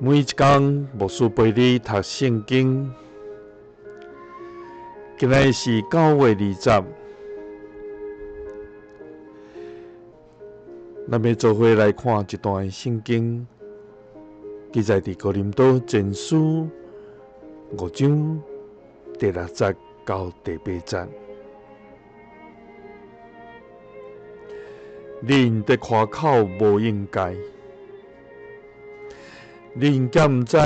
每一天，牧师陪你读圣经。今日是9月20，咱要做伙来看一段圣经，记载伫哥林多前书5章第6节到第8节。恁伫夸口无应该，恁敢毋知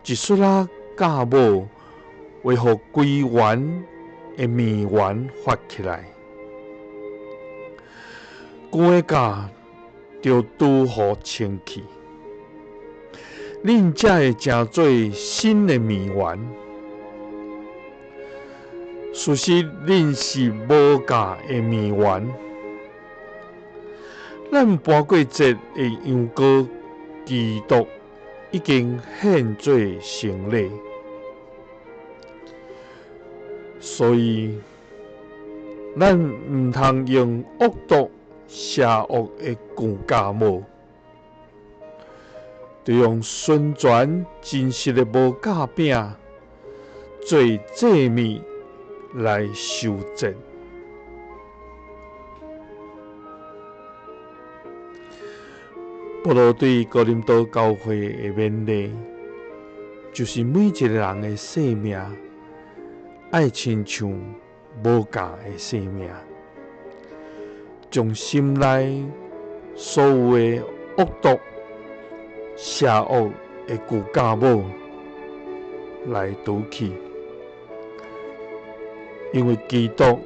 一撮仔甲某为何规园的面园发起来？旧的甲就拄好清气，恁才会成做新的面园。事实恁是无价的面园。咱搬过节的羊羔基督已经献做成礼，所以咱毋通用恶毒邪恶的旧家母，就用纯全真实的无价饼做祭物来修正。保罗对哥林多教会的勉励，就是每一个人的生命爱亲像无价的生命，将心内所有的恶毒、邪恶的旧家母来除去，因为基督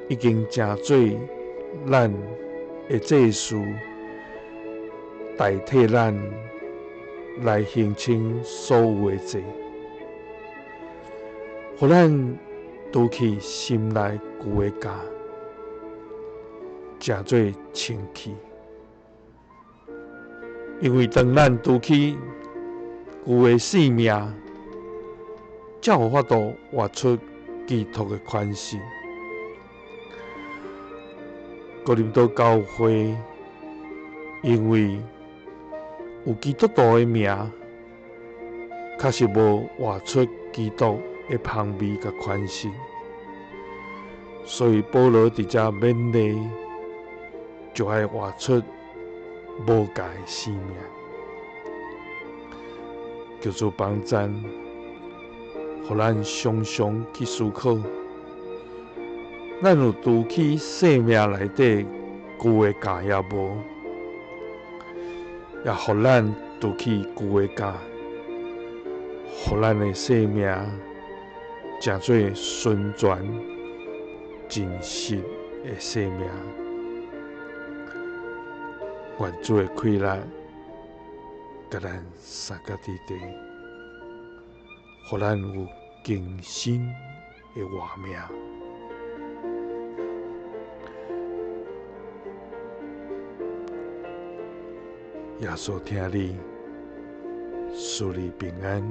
已经成做咱的祭司，代替咱来形成所有的罪，互咱除去心内旧的家，成做清气。因为当咱除去旧的性命，才有法度活出基督的款式。哥林多教会因为有基督徒的名，确实无活出基督的香味甲款式，所以保罗伫遮勉励，就爱活出无价的生命。求主帮咱，互咱常常去思考，咱有除去生命内底旧的家也无？也互咱除去旧的家，互咱的生命成做纯全真实的生命。愿主的快乐，甲咱三角地地，互咱有更新的活命。耶稣听你，赐你平安。